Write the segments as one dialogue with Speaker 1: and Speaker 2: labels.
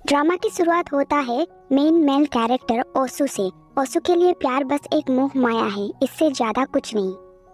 Speaker 1: Drama की शुरुआत होता है मेल कैरेक्टर ओसू से। ओसू के लिए प्यार बस एक मोह माया है, इससे ज्यादा कुछ नहीं।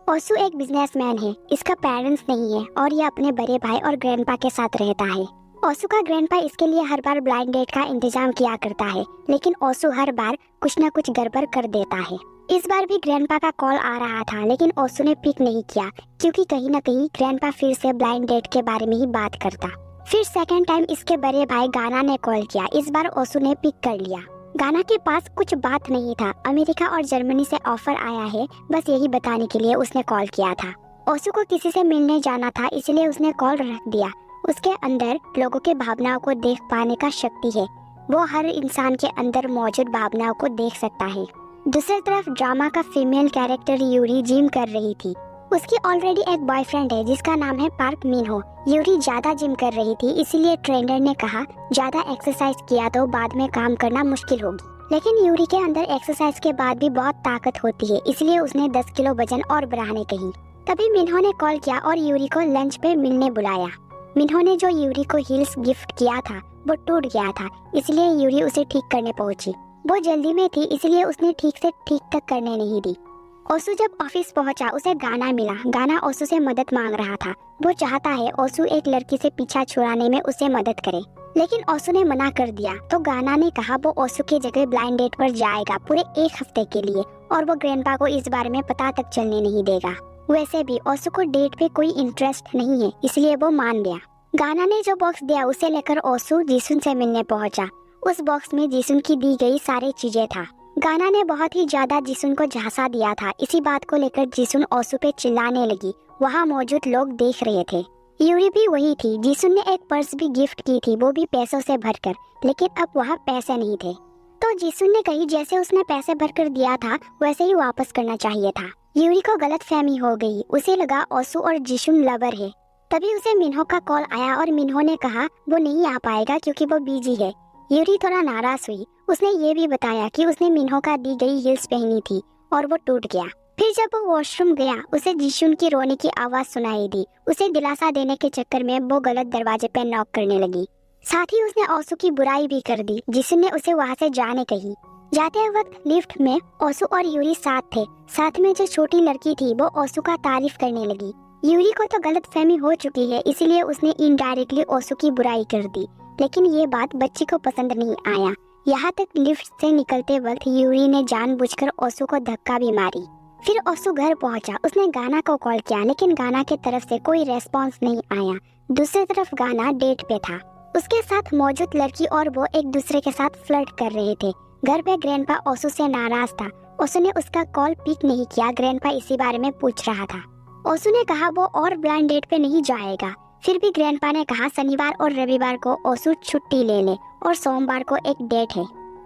Speaker 1: ओसू एक बिजनेसमैन है, इसका पेरेंट्स नहीं है और ये अपने बड़े भाई और ग्रैंडपा के साथ रहता है। ओसू का ग्रैंडपा इसके लिए हर बार ब्लाइंड डेट का इंतजाम किया करता है, लेकिन ओसू हर बार कुछ न कुछ गड़बड़ कर देता है। इस बार भी ग्रैंडपा का कॉल आ रहा था, लेकिन ओसू ने पिक नहीं किया क्योंकि कहीं न कहीं ग्रैंडपा फिर से ब्लाइंड डेट के बारे में ही बात करता। फिर सेकंड टाइम इसके बड़े भाई गाना ने कॉल किया। इस बार ओसू ने पिक कर लिया। गाना के पास कुछ बात नहीं था, अमेरिका और जर्मनी से ऑफर आया है, बस यही बताने के लिए उसने कॉल किया था। ओसू को किसी से मिलने जाना था, इसलिए उसने कॉल रख दिया। उसके अंदर लोगों के भावनाओं को देख पाने का शक्ति है, वो हर इंसान के अंदर मौजूद भावनाओं को देख सकता है। दूसरी तरफ ड्रामा का फीमेल कैरेक्टर यूरी जिम कर रही थी। उसकी ऑलरेडी एक बॉयफ्रेंड है जिसका नाम है पार्क मिनहो। यूरी ज्यादा जिम कर रही थी, इसीलिए ट्रेनर ने कहा ज्यादा एक्सरसाइज किया तो बाद में काम करना मुश्किल होगी। लेकिन यूरी के अंदर एक्सरसाइज के बाद भी बहुत ताकत होती है, इसलिए उसने 10 किलो वजन और बढ़ाने कही। तभी मिनहो ने कॉल किया और यूरी को लंच पे मिलने बुलाया। मिनहो ने जो यूरी को हील्स गिफ्ट किया था वो टूट गया था, इसलिए यूरी उसे ठीक करने पहुंची। वो जल्दी में थी, इसलिए उसने ठीक से ठीक तक करने नहीं दी। ओसू जब ऑफिस पहुंचा, उसे गाना मिला। गाना ओसू से मदद मांग रहा था। वो चाहता है ओसू एक लड़की से पीछा छुड़ाने में उसे मदद करे, लेकिन ओसू ने मना कर दिया। तो गाना ने कहा वो ओसू की जगह ब्लाइंड डेट पर जाएगा पूरे 1 हफ्ते के लिए, और वो ग्रैंडपा को इस बारे में पता तक चलने नहीं देगा। वैसे भी ओसू को डेट पे कोई इंटरेस्ट नहीं है, इसलिए वो मान गया। गाना ने जो बॉक्स दिया उसे लेकर ओसू जिसुन से मिलने पहुंचा। उस बॉक्स में जिसुन की दी गई सारी चीजें था। गाना ने बहुत ही ज्यादा जिसुन को झांसा दिया था। इसी बात को लेकर जिसुन ओसू पे चिल्लाने लगी। वहाँ मौजूद लोग देख रहे थे। यूरी भी वही थी। जिसुन ने एक पर्स भी गिफ्ट की थी, वो भी पैसों से भरकर, लेकिन अब वहाँ पैसे नहीं थे। तो जिसुन ने कही जैसे उसने पैसे भरकर दिया था वैसे ही वापस करना चाहिए था। यूरी को गलतफहमी हो गई। उसे लगा ओसू और जिसुन लवर है। तभी उसे मिनहो का कॉल आया और मिनहो ने कहा वो नहीं आ पाएगा क्योंकि वो बिजी है। यूरी थोड़ा नाराज हुई। उसने ये भी बताया कि उसने मिनहो का दी गई हील्स पहनी थी और वो टूट गया। फिर जब वो वॉशरूम गया, उसे जिसुन की रोने की आवाज सुनाई दी। उसे दिलासा देने के चक्कर में वो गलत दरवाजे पे नॉक करने लगी। साथ ही उसने ओसू की बुराई भी कर दी। जिसुन ने उसे वहाँ से जाने कही। जाते वक्त लिफ्ट में ओसू और यूरी साथ थे। साथ में जो छोटी लड़की थी वो ओसू का तारीफ करने लगी। यूरी को तो गलतफहमी हो चुकी है, इसलिए उसने इनडायरेक्टली ओसू की बुराई कर दी, लेकिन ये बात बच्ची को पसंद नहीं आया। यहाँ तक लिफ्ट से निकलते वक्त यूरी ने जानबूझकर ओसू को धक्का भी मारी। फिर ओसू घर पहुंचा। उसने गाना को कॉल किया, लेकिन गाना के तरफ से कोई रेस्पॉन्स नहीं आया। दूसरी तरफ गाना डेट पे था। उसके साथ मौजूद लड़की और वो एक दूसरे के साथ फ्लर्ट कर रहे थे। घर पे ग्रैंडपा ओसू से नाराज था। ओसू ने उसका कॉल पिक नहीं किया। ग्रैंडपा इसी बारे में पूछ रहा था। ओसू ने कहा वो और ब्लाइंड डेट पे नहीं जाएगा। फिर भी ग्रैंडपा ने कहा शनिवार और रविवार को ओसू छुट्टी ले ले और सोमवार को एक डेट है।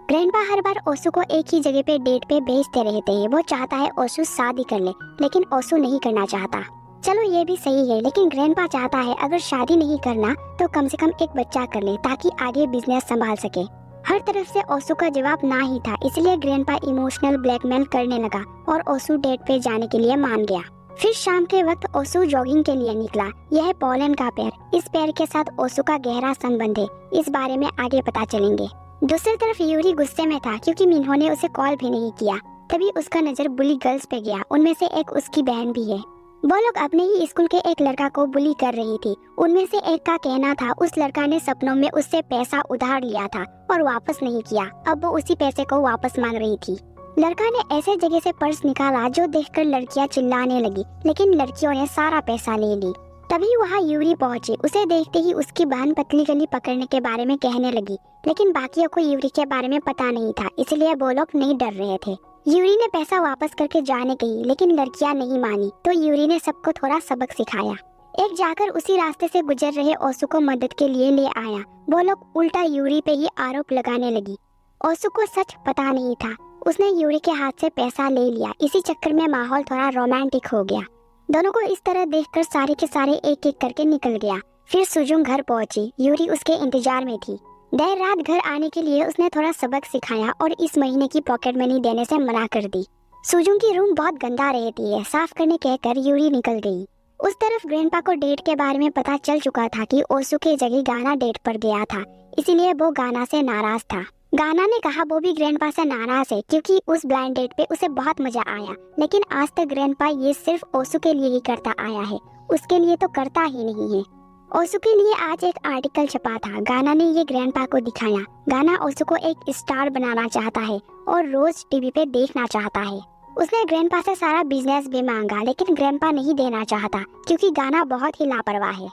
Speaker 1: ग्रैंडपा हर बार ओसू को एक ही जगह पे डेट पे भेजते रहते हैं। वो चाहता है ओसू शादी कर ले, लेकिन ओसू नहीं करना चाहता। चलो ये भी सही है, लेकिन ग्रैंडपा चाहता है अगर शादी नहीं करना तो कम से कम एक बच्चा कर ले ताकि आगे बिजनेस संभाल सके। हर तरफ से ओसू का जवाब ना ही था, इसलिए ग्रैंडपा इमोशनल ब्लैकमेल करने लगा और ओसू डेट पे जाने के लिए मान गया। फिर शाम के वक्त ओसू जॉगिंग के लिए निकला। यह है पोलन का पैर। इस पैर के साथ ओसू का गहरा संबंध है, इस बारे में आगे पता चलेंगे। दूसरी तरफ यूरी गुस्से में था क्योंकि मिनहो ने उसे कॉल भी नहीं किया। तभी उसका नजर बुली गर्ल्स पे गया। उनमें से एक उसकी बहन भी है। वो लोग अपने ही स्कूल के एक लड़का को बुली कर रही थी। उनमें से एक का कहना था उस लड़का ने सपनों में उससे पैसा उधार लिया था और वापस नहीं किया। अब वो उसी पैसे को वापस मांग रही थी। लड़का ने ऐसे जगह से पर्स निकाला जो देखकर लड़कियां चिल्लाने लगी, लेकिन लड़कियों ने सारा पैसा ले ली। तभी वहाँ यूरी पहुंची। उसे देखते ही उसकी बहन पतली गली पकड़ने के बारे में कहने लगी, लेकिन बाकियों को यूरी के बारे में पता नहीं था, इसलिए वो लोग नहीं डर रहे थे। यूरी ने पैसा वापस करके जाने कही, लेकिन लड़कियां नहीं मानी। तो यूरी ने सबको थोड़ा सबक सिखाया। एक जाकर उसी रास्ते से गुजर रहे ओसू को मदद के लिए ले आया। वो लोग उल्टा यूरी पे ही आरोप लगाने लगी। ओसू को सच पता नहीं था। उसने यूरी के हाथ से पैसा ले लिया। इसी चक्कर में माहौल थोड़ा रोमांटिक हो गया। दोनों को इस तरह देखकर सारे के सारे एक एक करके निकल गया। फिर सुजुंग घर पहुंची। यूरी उसके इंतजार में थी। देर रात घर आने के लिए उसने थोड़ा सबक सिखाया और इस महीने की पॉकेट मनी देने से मना कर दी। सुजुंग की रूम बहुत गंदा रहती है, साफ करने कहकर यूरी निकल गई। उस तरफ ग्रैंडपा को डेट के बारे में पता चल चुका था कि ओसू की जगह गाना डेट पर गया था, इसीलिए वो गाना से नाराज था। गाना ने कहा वो भी ग्रैंडपा से नाराज है क्योंकि उस ब्लाइंड डेट पे उसे बहुत मजा आया, लेकिन आज तक ग्रैंडपा ये सिर्फ ओसू के लिए ही करता आया है, उसके लिए तो करता ही नहीं है। ओसू के लिए आज एक आर्टिकल छपा था। गाना ने ये ग्रैंडपा को दिखाया। गाना ओसू को एक स्टार बनाना चाहता है और रोज टीवी पे देखना चाहता है। उसने ग्रैंडपा से सारा बिजनेस भी मांगा, लेकिन ग्रैंडपा नहीं देना चाहता क्योंकि गाना बहुत ही लापरवाह है।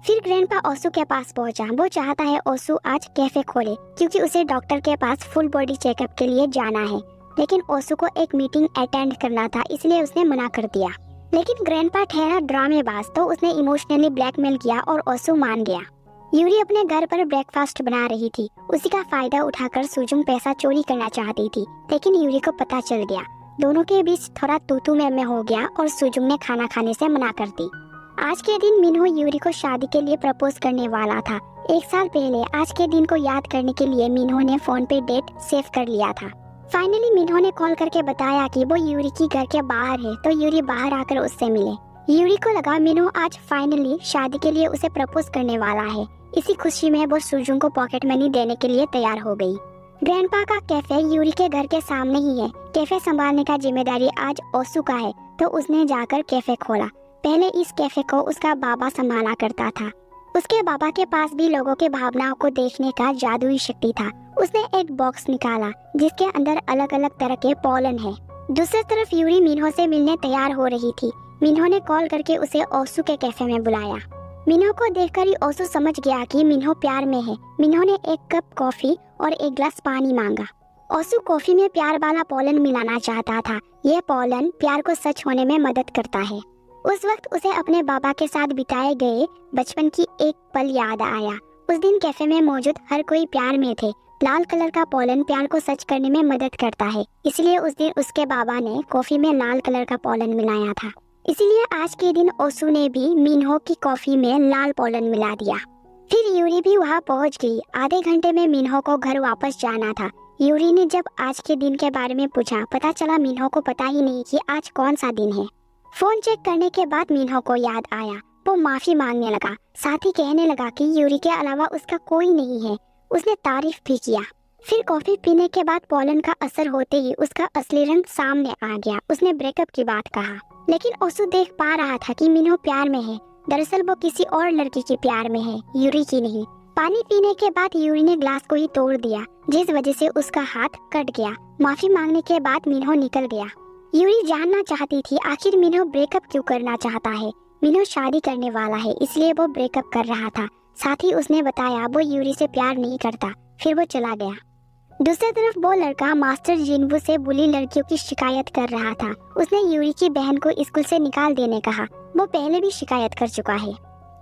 Speaker 1: फिर ग्रैंडपा ओसू के पास पहुंचा। वो चाहता है ओसू आज कैफे खोले क्योंकि उसे डॉक्टर के पास फुल बॉडी चेकअप के लिए जाना है, लेकिन ओसू को एक मीटिंग अटेंड करना था, इसलिए उसने मना कर दिया। लेकिन ग्रैंडपा ठहरा ड्रामेबाज, तो उसने इमोशनली ब्लैकमेल किया और ओसू मान गया। यूरी अपने घर पर ब्रेकफास्ट बना रही थी। उसी का फायदा उठाकर सुजुंग पैसा चोरी करना चाहती थी, लेकिन यूरी को पता चल गया। दोनों के बीच थोड़ा तू में हो गया और सुजुंग ने खाना खाने से मना कर दी। आज के दिन मिन्हो यूरी को शादी के लिए प्रपोज करने वाला था। 1 साल पहले आज के दिन को याद करने के लिए मिन्हो ने फोन पे डेट सेव कर लिया था। फाइनली मिन्हो ने कॉल करके बताया कि वो यूरी की घर के बाहर है, तो यूरी बाहर आकर उससे मिले। यूरी को लगा मिन्हो आज फाइनली शादी के लिए उसे प्रपोज करने वाला है। इसी खुशी में वो सुजुंग को पॉकेट मनी देने के लिए तैयार हो गई। ग्रैंडपा का कैफे यूरी के घर के सामने ही है। कैफे संभालने का जिम्मेदारी आज ओसू का है, तो उसने जाकर कैफे खोला। पहले इस कैफे को उसका बाबा संभाला करता था। उसके बाबा के पास भी लोगों के भावनाओं को देखने का जादुई शक्ति था। उसने एक बॉक्स निकाला जिसके अंदर अलग अलग तरह के पोलन है। दूसरी तरफ यूरी मिन्हो से मिलने तैयार हो रही थी। मिन्हो ने कॉल करके उसे ओसू के कैफे में बुलाया। मिन्हो को देखकर ही ओसू समझ गया कि मिन्हो प्यार में है। मिन्हो ने 1 कप कॉफी और 1 गिलास पानी मांगा। ओसू कॉफी में प्यार वाला पोलन मिलाना चाहता था। यह पोलन प्यार को सच होने में मदद करता है। उस वक्त उसे अपने बाबा के साथ बिताए गए बचपन की एक पल याद आया। उस दिन कैफे में मौजूद हर कोई प्यार में थे। लाल कलर का पोलन प्यार को सच करने में मदद करता है, इसलिए उस दिन उसके बाबा ने कॉफी में लाल कलर का पोलन मिलाया था। इसलिए आज के दिन ओसू ने भी मिन्हो की कॉफी में लाल पोलन मिला दिया। फिर यूरी भी वहाँ पहुँच गई। आधे घंटे में मिन्हो को घर वापस जाना था। यूरी ने जब आज के दिन के बारे में पूछा, पता चला मिन्हो को पता ही नहीं कि आज कौन सा दिन है। फोन चेक करने के बाद मिन्हो को याद आया। वो माफी मांगने लगा, साथ ही कहने लगा कि यूरी के अलावा उसका कोई नहीं है। उसने तारीफ भी किया। फिर कॉफी पीने के बाद पोलन का असर होते ही उसका असली रंग सामने आ गया। उसने ब्रेकअप की बात कहा, लेकिन ओसू देख पा रहा था कि मिन्हो प्यार में है। दरअसल वो किसी और लड़की के प्यार में है, यूरी की नहीं। पानी पीने के बाद यूरी ने ग्लास को ही तोड़ दिया, जिस वजह से उसका हाथ कट गया। माफी मांगने के बाद मिन्हो निकल गया। यूरी जानना चाहती थी आखिर मिन्हो ब्रेकअप क्यों करना चाहता है। मिन्हो शादी करने वाला है, इसलिए वो ब्रेकअप कर रहा था। साथ ही उसने बताया वो यूरी से प्यार नहीं करता। फिर वो चला गया। दूसरी तरफ वो लड़का मास्टर जिनवू से बुली लड़कियों की शिकायत कर रहा था। उसने यूरी की बहन को स्कूल से निकाल देने कहा। वो पहले भी शिकायत कर चुका है।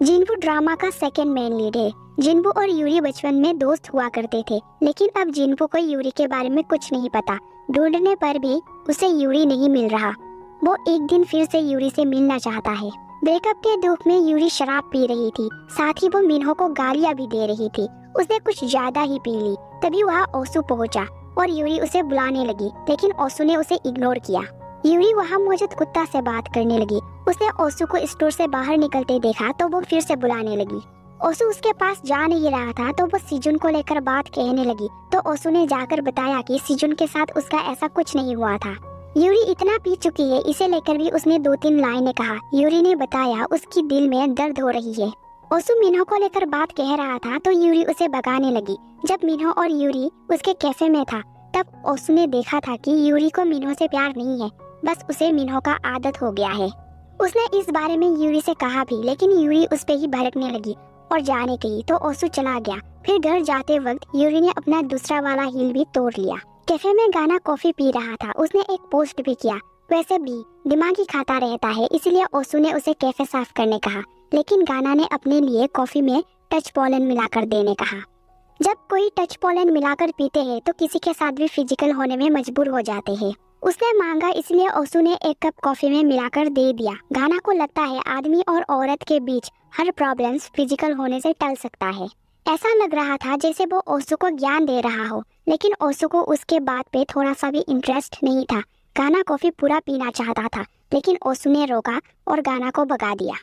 Speaker 1: जिनवू ड्रामा का सेकंड मेन लीड है। जिनवू और यूरी बचपन में दोस्त हुआ करते थे, लेकिन अब जिनवू को यूरी के बारे में कुछ नहीं पता। ढूंढने पर भी उसे यूरी नहीं मिल रहा। वो एक दिन फिर से यूरी से मिलना चाहता है। ब्रेकअप के दुख में यूरी शराब पी रही थी, साथ ही वो मिन्हो को गालियां भी दे रही थी। उसने कुछ ज्यादा ही पी ली। तभी वहाँ ओसू पहुंचा और यूरी उसे बुलाने लगी, लेकिन ओसू ने उसे इग्नोर किया। यूरी वहाँ मौजूद कुत्ता से बात करने लगी। उसने ओसू को स्टोर से बाहर निकलते देखा तो वो फिर से बुलाने लगी। ओसू उसके पास जा नहीं रहा था, तो वो सिजुन को लेकर बात कहने लगी। तो ओसू ने जाकर बताया कि सिजुन के साथ उसका ऐसा कुछ नहीं हुआ था। यूरी इतना पी चुकी है, इसे लेकर भी उसने 2-3 लाइनें कहा। यूरी ने बताया उसकी दिल में दर्द हो रही है। ओसू मिन्हो को लेकर बात कह रहा था, तो यूरी उसे भगाने लगी। जब मिन्हो और यूरी उसके कैफे में था, तब ओसू ने देखा था कि यूरी को मिन्हो से प्यार नहीं है, बस उसे मिन्हो का आदत हो गया है। उसने इस बारे में यूरी से कहा भी, लेकिन यूरी उस पे ही भड़कने लगी और जाने गई, तो ओसू चला गया। फिर घर जाते वक्त यूरी ने अपना दूसरा वाला हील भी तोड़ लिया। कैफे में गाना कॉफी पी रहा था। उसने एक पोस्ट भी किया। वैसे भी दिमागी खाता रहता है, इसलिए ओसू ने उसे कैफे साफ करने कहा, लेकिन गाना ने अपने लिए कॉफी में टच पोलन मिलाकर देने कहा। जब कोई टच पोलन मिलाकर पीते हैं तो किसी के साथ भी फिजिकल होने में मजबूर हो जाते हैं। उसने मांगा, इसलिए ओसू ने 1 कप कॉफी में मिलाकर दे दिया। गाना को लगता है आदमी और औरत के बीच हर प्रॉब्लम्स फिजिकल होने से टल सकता है। ऐसा लग रहा था जैसे वो ओसू को ज्ञान दे रहा हो, लेकिन ओसू को उसके बात पे थोड़ा सा भी इंटरेस्ट नहीं था। गाना कॉफी पूरा पीना चाहता था, लेकिन ओसू ने रोका और गाना को भगा दिया।